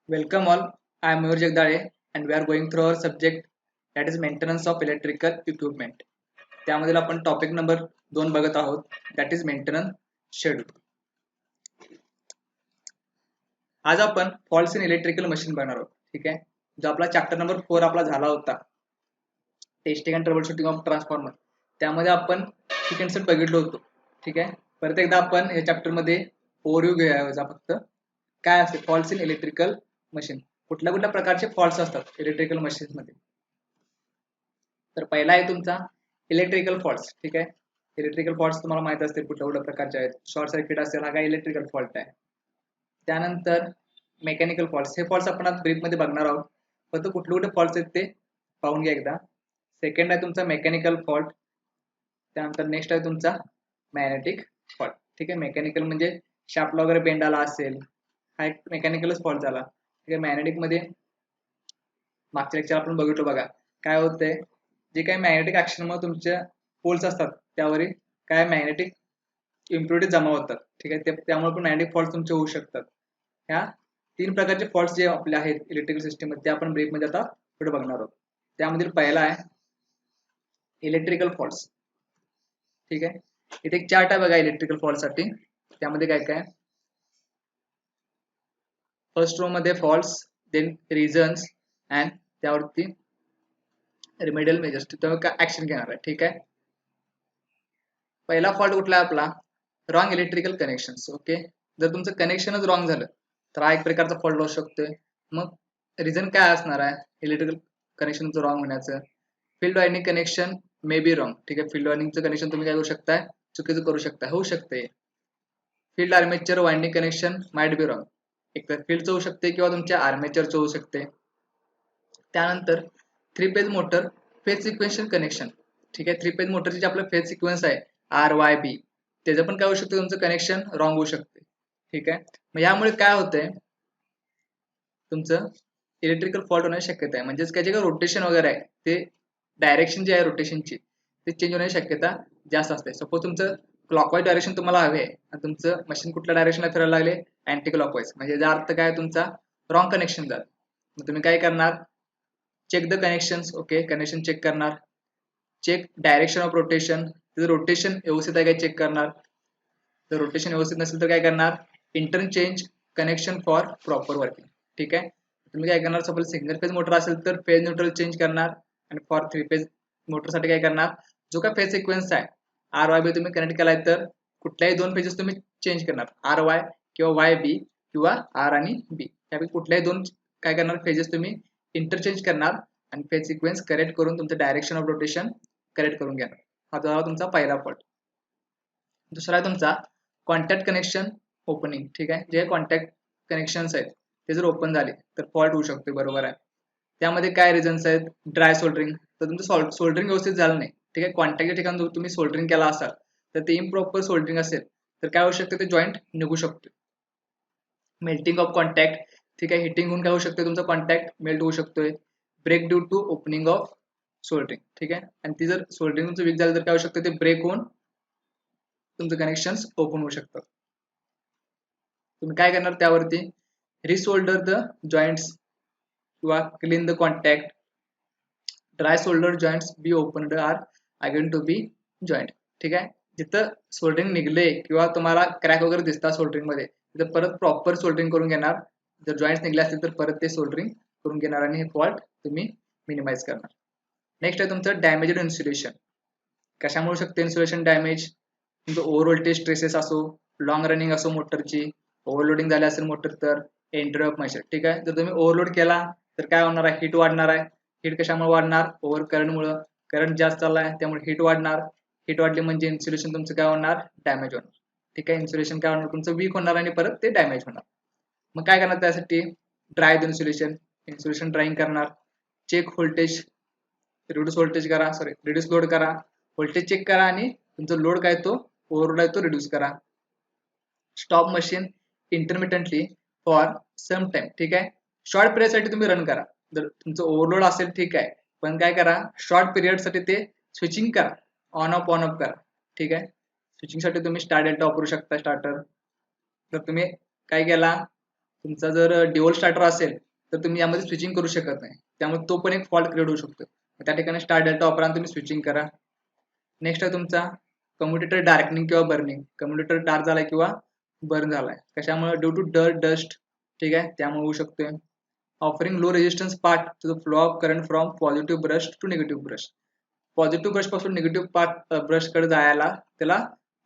Welcome all. I am Mayur Jagdale and we are going through our subject that is maintenance of electrical equipment. त्यामध्ये आपण topic number 2 बघत आहोत that is maintenance schedule. आज आपण faults in electrical machine बघणार आहोत. ठीक आहे. जो आपला चॅप्टर नंबर 4 आपला झाला होता testing and trouble shooting of transformer. त्यामध्ये आपण ही कन्सेप्ट बघितलो होतो. ठीक आहे. परत एकदा आपण या चॅप्टर मध्ये ओव्हरव्ह्यू घेऊया फक्त काय असते फॉल्ट्स इन इलेक्ट्रिकल मशीन. कुठल्या कुठल्या प्रकारचे फॉल्ट्स असतात इलेक्ट्रिकल मशीन मध्ये. तर पहिला आहे तुमचा इलेक्ट्रिकल फॉल्ट्स. ठीक आहे. इलेक्ट्रिकल फॉल्ट्स तुम्हाला माहित असतील कुठल्या कुठल्या प्रकारचे आहेत. शॉर्ट सर्किट असेल हा काय इलेक्ट्रिकल फॉल्ट आहे. त्यानंतर मेकॅनिकल फॉल्ट्स. हे फॉल्ट्स आपण आज ब्रीफ मध्ये बघणार आहोत. फक्त कुठले कुठले फॉल्ट्स आहेत ते पाहून घ्या एकदा. सेकंड आहे तुमचा मेकॅनिकल फॉल्ट. त्यानंतर नेक्स्ट आहे तुमचा मॅग्नेटिक फॉल्ट. ठीक आहे. मेकॅनिकल म्हणजे शाफ्टला वगैरे बेंड आला असेल हा एक मेकॅनिकलच फॉल्ट झाला. ठीक आहे. मॅग्नेटिक मध्ये मागच्या लेक्चर आपण बघितलं बघा काय होतंय जे काही मॅग्नेटिक ऍक्शनमुळे तुमच्या पोल्स असतात त्यावर काय मॅग्नेटिक इम्प्युरिटी जमा होतात. ठीक आहे. त्यामुळे पण मॅग्नेटिक फॉल्ट तुमचे होऊ शकतात. ह्या 3 प्रकारचे फॉल्ट्स जे आपले आहेत इलेक्ट्रिकल सिस्टीम मध्ये ते आपण ब्रेक मध्ये आता पुढे बघणार आहोत. त्यामधील पहिला आहे इलेक्ट्रिकल फॉल्ट्स. ठीक आहे. इथे एक चार्ट आहे बघा इलेक्ट्रिकल फॉल्ट साठी. त्यामध्ये काय काय फर्स्ट रो मध्ये फॉल्ट्स देन रिझन्स अँड त्यावरती रिमेडियल मेजर्स तिथं काय ऍक्शन घेणार आहे. ठीक आहे. पहिला फॉल्ट कुठला आहे आपला रॉंग इलेक्ट्रिकल कनेक्शन्स. ओके. जर तुमचं कनेक्शनच रॉंग झालं तर हा एक प्रकारचा फॉल्ट होऊ शकतोय. मग रिझन काय असणार आहे इलेक्ट्रिकल कनेक्शनचं रॉंग होण्याचं. Field winding connection may be wrong. ठीक आहे. फील्ड वायंडिंगचं कनेक्शन तुम्ही काय करू शकताय चुकीचं करू शकता होऊ शकते. Field armature winding connection might be wrong. एक तर फील्डचं होऊ शकते किंवा तुमच्या आर्मेचरचं होऊ शकते. त्यानंतर 3 phase motor phase sequential connection. ठीक आहे. 3 फेज मोटरची जे आपलं फेज सिक्वेन्स आहे RYB त्याचं पण काय होऊ शकतं तुमचं कनेक्शन रॉंग होऊ शकते. ठीक आहे. मग यामुळे काय होतंय तुमचं इलेक्ट्रिकल फॉल्ट होण्याची शक्यता आहे. म्हणजेच काय जे काही रोटेशन वगैरे आहे ते डायरेक्शन जी आहे रोटेशनची ते चेंज होण्याची शक्यता जास्त असते. सपोज तुमचं क्लॉकवाईज डायरेक्शन तुम्हाला हवे आहे आणि तुमचं मशीन कुठल्या डायरेक्शनला फिरायला लागले अँटी क्लॉकवाईज म्हणजे याचा अर्थ काय तुमचा रॉंग कनेक्शन झालं. मग तुम्ही काय करणार check the connections. Okay. Connection check करणार. Check direction of rotation. त्याचं रोटेशन व्यवस्थित आहे काय चेक करणार. जर रोटेशन व्यवस्थित नसेल तर काय करणार interchange connection for proper working. ठीक आहे. तुम्ही काय करणार सपोज सिंगल फेज मोटर असेल तर फेज न्यूट्रल चेंज करणार आणि फॉर 3 फेज मोटरसाठी काय करणार जो काय फेज सिक्वेन्स आहे RYB तुम्ही कनेक्ट केलाय तर कुठल्याही 2 फेजेस तुम्ही चेंज करणार RY किंवा YB किंवा R आणि B त्यापैकी कुठल्याही 2 काय करणार फेजेस तुम्ही इंटरचेंज करणार आणि फेज सिक्वेन्स करेक्ट करून तुमचं डायरेक्शन ऑफ रोटेशन करेक्ट करून घेणार. हा झाला तुमचा पहिला फॉल्ट. दुसरा आहे तुमचा कॉन्टॅक्ट कनेक्शन ओपनिंग. ठीक आहे. जे कॉन्टॅक्ट कनेक्शन्स आहेत ते जर ओपन झाले तर फॉल्ट होऊ शकतो. बरोबर आहे. त्यामध्ये काय रिझन्स आहेत ड्राय सोल्डरिंग. तर तुमचं सोल्डरिंग व्यवस्थित झालं नाही. ठीक आहे. कॉन्टॅक्टच्या ठिकाणी तुम्ही सोल्डरिंग केला असाल तर ते इम्प्रॉपर सोल्डरिंग असेल तर काय होऊ शकतं ते जॉईंट निघू शकतो. Melting of contact. ठीक आहे. हिटिंग होऊन काय होऊ शकतं तुमचा कॉन्टॅक्ट मेल्ट होऊ शकतोय. Break due to opening of soldering. ठीक आहे. आणि ती जर सोल्डरिंग तुमचं वीक झालं तर काय होऊ शकतं ते ब्रेक होऊन तुमचं कनेक्शन ओपन होऊ शकतात. तुम्ही काय करणार त्यावरती रिसोल्डर द जॉईंट्स किंवा clean the contact. Dry solder joints be opened or again to be joint. ठीक आहे. जिथं सोल्डरिंग निघले किंवा तुम्हाला क्रॅक वगैरे दिसतात सोल्डरिंग मध्ये तिथं परत प्रॉपर सोल्डरिंग करून घेणार. जर जॉईंट्स निघले असतील तर परत ते सोल्डरिंग करून घेणार आणि हे फॉल्ट तुम्ही मिनिमाइज करणार. नेक्स्ट आहे तुमचं डॅमेज इन्सुलेशन. कशामुळे शकते इन्सुलेशन डॅमेज तुमचं ओव्हर व्होल्टेज स्ट्रेसेस असो लॉंग रनिंग असो मोटरची ओव्हरलोडिंग झाली असेल मोटर तर इंटरप्ट मेजर. ठीक आहे. जर तुम्ही ओव्हरलोड केला तर काय होणार आहे हीट वाढणार आहे. हीट कशामुळे वाढणार ओव्हर करंटमुळे. करंट जास्त चाललाय त्यामुळे हीट वाढणार. हीट वाढली म्हणजे इन्सुलेशन तुमचं काय होणार डॅमेज होणार. ठीक आहे. इन्सुलेशन काय होणार तुमचं वीक होणार आणि परत ते डॅमेज होणार. मग काय करणार त्यासाठी ड्राय इन्सुलेशन. इन्सुलेशन ड्राईंग करणार. चेक व्होल्टेज रिड्यूस व्होल्टेज करा रिड्यूस लोड करा. व्होल्टेज चेक करा आणि तुमचा लोड काय तो ओव्हरलोड आहे तो रिड्यूस करा. Stop machine intermittently for some time. ठीक आहे. शॉर्ट पिरियड साठी तुम्ही रन करा. जर तुमचं ओव्हरलोड असेल ठीक आहे पण काय करा शॉर्ट पिरियड साठी ते स्विचिंग करा ऑन ऑफ करा. ठीक आहे. स्विचिंग साठी तुम्ही स्टार डेल्टा वापरू शकता स्टार्टर. जर तुम्ही काय केला तुमचा जर ड्युअल स्टार्टर असेल तर तुम्ही यामध्ये स्विचिंग करू शकत नाही, त्यामुळे तो पण एक फॉल्ट क्रिएट होऊ शकतो. त्या ठिकाणी स्टार डेल्टा वापरा आणि तुम्ही स्विचिंग करा. नेक्स्ट आहे तुमचा कम्युटेटर डार्कनिंग किंवा बर्निंग. कम्युटेटर डार्क झालाय किंवा बर्न झालाय कशामुळे? Due to dust. ठीक आहे, त्यामुळे होऊ शकतोय. Offering low resistance path to the flow of current from positive brush to negative brush. Positive brush पासून निगेटिव्ह पाथ ब्रश कडे जायला त्याला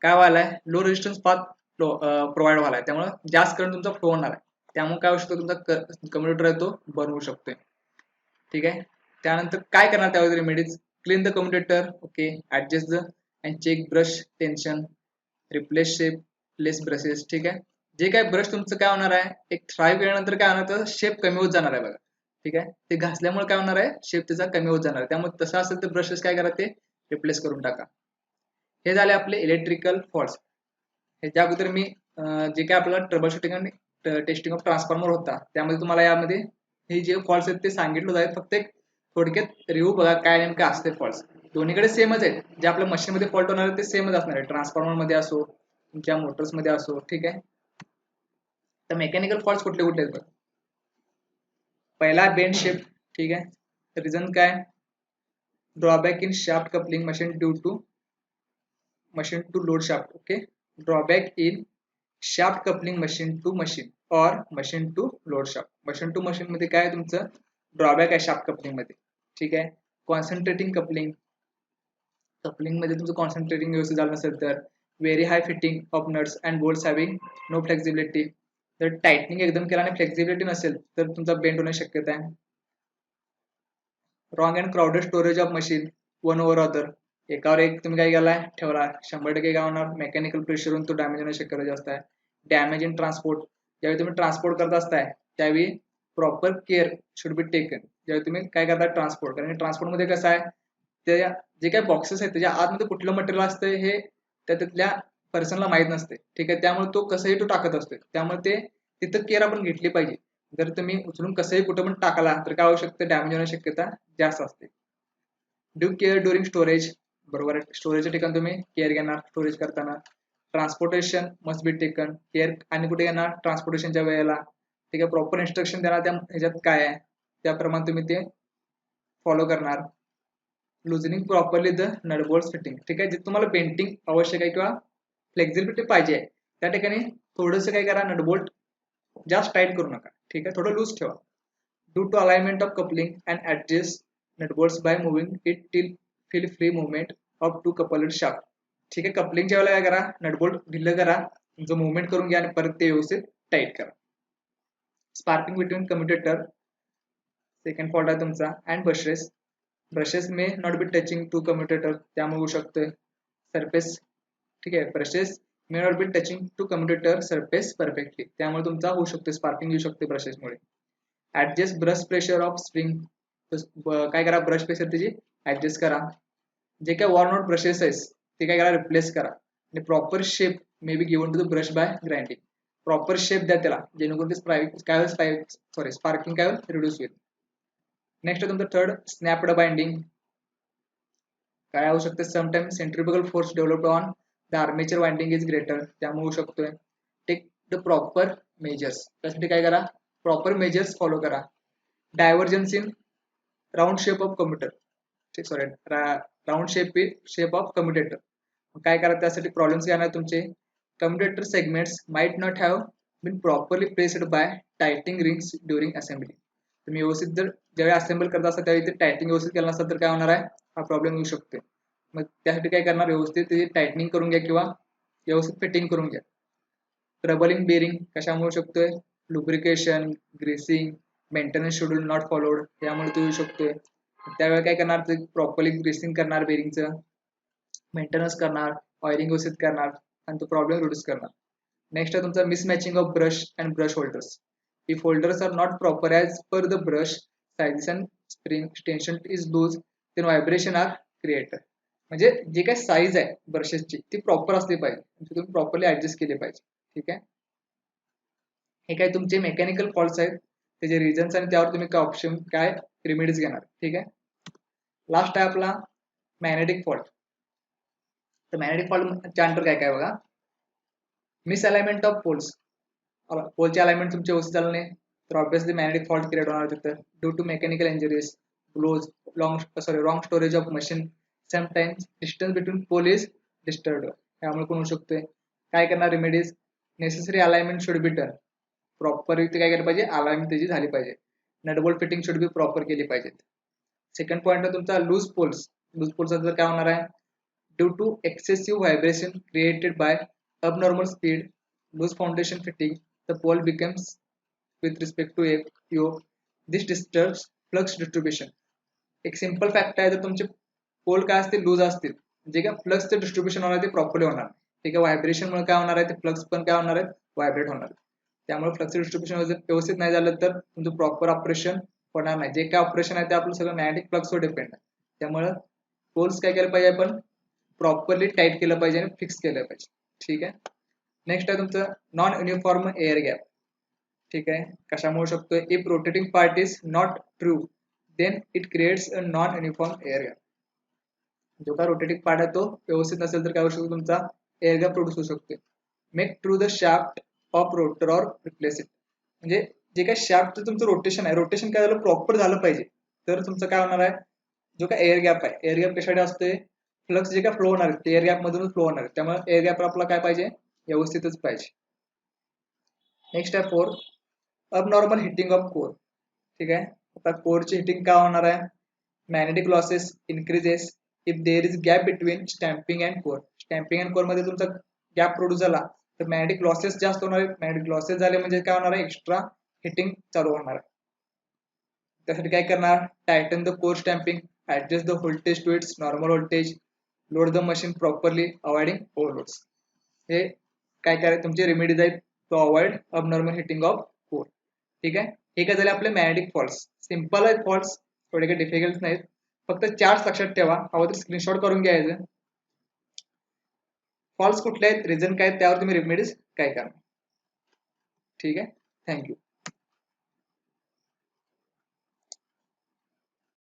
काय व्हायलाय? लो रेजिस्टन्स पाथ प्रोव्हाइड व्हायलाय, त्यामुळे जास्त करंट तुमचा फ्लो होणार आहे. त्यामुळे काय होऊ शकतं? तुमचा कम्युटेटर आहे तो बर्न होऊ शकतोय. ठीक आहे, त्यानंतर काय करणार त्यावर remedies? Clean the commutator. Okay, adjust the and check brush tension, replace shape, less brushes. ठीक आहे, जे काय ब्रश तुमचं काय होणार आहे, एक थ्राईव्ह केल्यानंतर काय होणार, तर शेप कमी होत जाणार आहे बघा. ठीक आहे, ते घासल्यामुळे काय होणार आहे, शेप त्याचा कमी होत जाणार आहे. त्यामुळे तसं असेल तर ब्रशेस काय करा, ते रिप्लेस करून टाका. हे झाले आपले इलेक्ट्रिकल फॉल्ट्स. ह्याच्या अगोदर मी जे काय आपल्याला ट्रबल शूटिंग आणि टेस्टिंग ऑफ ट्रान्सफॉर्मर होता त्यामध्ये तुम्हाला यामध्ये हे जे फॉल्ट्स आहेत ते सांगितलं आहे. फक्त एक थोडक्यात रिव्ह्यू बघा काय नेमकं असते फॉल्ट्स. दोन्हीकडे सेमच आहेत, जे आपल्या मशीनमध्ये फॉल्ट होणार आहे ते सेमच असणार आहे, ट्रान्सफॉर्मर मध्ये असो तुमच्या मोटर्स मध्ये असो. ठीक आहे, तर मेकॅनिकल फॉल्ट्स कुठले कुठले आहेत? पहिला बेंड शेप. ठीक आहे, रिझन काय? Drawback in shaft coupling machine due to machine to load shaft. Okay, drawback in shaft coupling machine to machine or machine to load shaft. machine to machine मध्ये काय तुमचं ड्रॉबॅक आहे shaft coupling मध्ये. ठीक आहे, concentrating coupling. Coupling मध्ये तुमचं concentrating व्यवस्थित झालं नसेल तर very high fitting of nuts and bolts having no flexibility. जर टाइटनिंग एकदम केला आणि फ्लेक्झिबिलिटी नसेल तर तुमचा बेंड होण्याची शक्यता आहे. Wrong and crowded storage of machine one over other. एकावर एक तुम्ही काय केलाय ठेवला, 100% काय होणार, मेकॅनिकल प्रेशरहून तो डॅमेज होण्याची शक्यता जास्त आहे. Damage in transport. ज्यावेळी तुम्ही ट्रान्सपोर्ट करत असताय त्यावेळी proper care should be taken ज्यावेळी तुम्ही काय करता ट्रान्सपोर्ट. कारण ट्रान्सपोर्ट मध्ये कसं आहे, त्या जे काही बॉक्सेस आहेत त्याच्या आतमध्ये कुठलं मटेरियल असतं हे त्यातल्या पर्सनला माहीत नसते. ठीक आहे, त्यामुळे तो कसंही तो टाकत असतो, त्यामुळे ते तिथं केअर आपण घेतली पाहिजे. जर तुम्ही उचलून कसंही कुठं पण टाकला तर काय होऊ शकतं, डॅमेज होण्याची शक्यता जास्त असते. Due care during storage. बरोबर आहे, स्टोरेजच्या ठिकाणी तुम्ही केअर घेणार स्टोरेज करताना. Transportation must be taken care. आणि कुठे घेणार, ट्रान्सपोर्टेशनच्या वेळेला. ठीक आहे, प्रॉपर इन्स्ट्रक्शन देणार त्या ह्याच्यात काय आहे त्याप्रमाणे तुम्ही ते फॉलो करणार. Loosening properly the nut bolt fitting. ठीक आहे, जे तुम्हाला बेंटिंग आवश्यक आहे किंवा फ्लेक्झिबिलिटी पाहिजे आहे त्या ठिकाणी थोडंसं काय करा, नटबोल्ट जास्त टाईट करू नका. ठीक आहे, थोडं लूज ठेवा. Due to alignment of coupling and adjust nut bolts by moving it till feel free movement of two coupled shaft. ठीक आहे, कपलिंगच्या वेळेला काय करा, नटबोल्ट ढिल्लं करा, तुमचं मुवमेंट करून घ्या आणि परत ते व्यवस्थित टाईट करा. Sparking between commutator. Second fault आहे तुमचा. And brushes. Brushes may not be touching to commutator, त्यामुळे होऊ शकतोय. सरफेस. ठीक आहे, brushes may not be touching to commutator surface perfectly, त्यामुळे तुमचा होऊ शकतो स्पार्किंग येऊ शकते ब्रशेसमुळे. Adjust brush pressure of spring. काय करा, ब्रश प्रेशर त्याची ऍडजस्ट करा. जे काय वॉर्न आउट ब्रशेस आहेत ते काय करा, रिप्लेस करा. आणि proper shape may be given to the brush by grinding. Proper shape द्या त्याला, जेणेकरून ते काय स्पार्किंग काय रिड्यूस होईल. नेक्स्ट तुमचं थर्ड स्नॅप्ड बाइंडिंग. काय होऊ शकते, sometime centrifugal force developed on the armature winding is greater, त्यामुळे होऊ शकतोय. Take the proper measures. त्यासाठी काय करा, प्रॉपर मेजर्स फॉलो करा. Divergence in round shape of commuter. Sorry, round shape of commutator. काय करा त्यासाठी प्रॉब्लेम्स येणार तुमचे. Commutator segments might not have been properly placed by tightening rings during assembly. तुम्ही व्यवस्थित जर ज्यावेळी असेंबल करत असता त्यावेळी ते टायटिंग व्यवस्थित केलं नसतं तर काय होणार आहे, हा प्रॉब्लेम येऊ शकतो. मग त्यासाठी काय करणार, व्यवस्थित त्याची टायटनिंग करून घ्या किंवा व्यवस्थित फिटिंग करून घ्या. ट्रबलिंग बेरिंग कशामुळे होऊ शकतोय, lubrication, gracing, maintenance schedule not followed, त्यामुळे तो येऊ शकतोय. त्यावेळी काय करणार, ते प्रॉपरली ग्रेसिंग करणार, बेरिंगचं मेंटेनन्स करणार, ऑइलिंग व्यवस्थित करणार आणि तो प्रॉब्लेम रिड्यूस करणार. नेक्स्ट आहे तुमचा mismatching of brush and brush holders. If holders are not proper as per the brush size and spring tension is loose then vibration are created. म्हणजे जे काय साईज आहे ब्रशेसची ती प्रॉपर असली पाहिजे, तुम्ही प्रॉपरली ऍडजस्ट केले पाहिजे. ठीक आहे, हे काय तुमचे मेकॅनिकल फॉल्ट्स आहेत, त्याचे रिझन्स आणि त्यावर तुम्ही काय ऑप्शन काय रेमेडीज घेणार. ठीक आहे, लास्ट आहे आपला मॅग्नेटिक फॉल्ट. तर मॅग्नेटिक फॉल्ट च्या अंडर काय काय बघा, मिसअलाइनमेंट ऑफ पोल्स. पोलचे अलाइनमेंट तुमचे व्यवस्थित झालं नाही तर ऑब्विसली मॅग्नेटिक फॉल्ट क्रिएट होणार तिथं due to mechanical injuries blows wrong storage of machine sometimes distance between pole is disturb त्यामुळे कोण होऊ शकतोय काय करणार remedies necessary alignment should be done proper इथे काय केलं पाहिजे अलाइनमेंट त्याची झाली पाहिजे nut bolt fitting should be proper केली पाहिजे सेकंड पॉईंट तुमचा लूज पोल्स जर काय होणार आहे due to excessive vibration created by abnormal speed loose foundation fitting the pole becomes with respect to a yoke this disturbs flux distribution एक simple fact आहे जर तुमचे पोल काय असतील लूज असतील जे काय फ्लक्सचं डिस्ट्रीब्युशन होणार ते प्रॉपरली होणार ठीक आहे व्हायब्रेशनमुळे काय होणार आहे ते फ्लक्स पण काय होणार आहे व्हायब्रेट होणार त्यामुळे फ्लक्स डिस्ट्रीब्युशन जर व्यवस्थित नाही झालं तर तुमचं प्रॉपर ऑपरेशन होणार नाही जे काय ऑपरेशन आहे ते आपलं सगळं मॅग्नेटिक फ्लक्सवर डिपेंड आहे त्यामुळे पोल्स काय केलं पाहिजे आपण प्रॉपरली टाईट केलं पाहिजे आणि फिक्स केलं पाहिजे ठीक आहे नेक्स्ट आहे तुमचं नॉन युनिफॉर्म एअर गॅप ठीक आहे कशामुळे शकतोय if rotating part is not true then it creates a non uniform air gap जो काय रोटेटिंग पार्ट आहे तो व्यवस्थित नसेल तर काय होऊ शकतो तुमचा एअर गॅप प्रोड्यूस होऊ शकतो make true the shaft of rotor or replace it म्हणजे जे काय शाफ्ट तुमचं रोटेशन आहे रोटेशन काय झालं प्रॉपर झालं पाहिजे तर तुमचं काय होणार आहे जो काय एअर गॅप आहे एअर गॅप कशासाठी असते फ्लक्स जे काय फ्लो होणार आहे ते एअर गॅप मधूनच फ्लो होणार आहे त्यामुळे एअर गॅप आपला काय पाहिजे व्यवस्थितच पाहिजे नेक्स्ट आहे fourth abnormal heating of core ठीक आहे आता कोरची हिटिंग का होणार आहे magnetic losses increases if there is gap between stamping and core मध्ये तुमचा गॅप प्रोड्यूस झाला तर मॅग्नेटिक लॉसेस जास्त होणार आहेत मॅग्नेटिक लॉसेस झाले म्हणजे काय होणार आहे एक्स्ट्रा हिटिंग चालू होणार आहे त्यासाठी काय करणार tighten the core stamping adjust the voltage to its normal voltage load the machine properly avoiding overloads हे काय करायचं तुमचे रेमेडीज आहेत to avoid abnormal heating of core ठीक आहे हे काय झाले आपले मॅग्नेटिक फॉल्ट्स सिंपल आहेत फॉल्ट्स थोडे काही डिफिकल्ट नाहीत फक्त चार्ट लक्षात ठेवा हवं तर स्क्रीनशॉट करून घ्यायचं फॉल्ट्स कुठले आहेत रिझन काय त्यावर तुम्ही रेमेडीज काय करणार ठीक आहे थँक्यू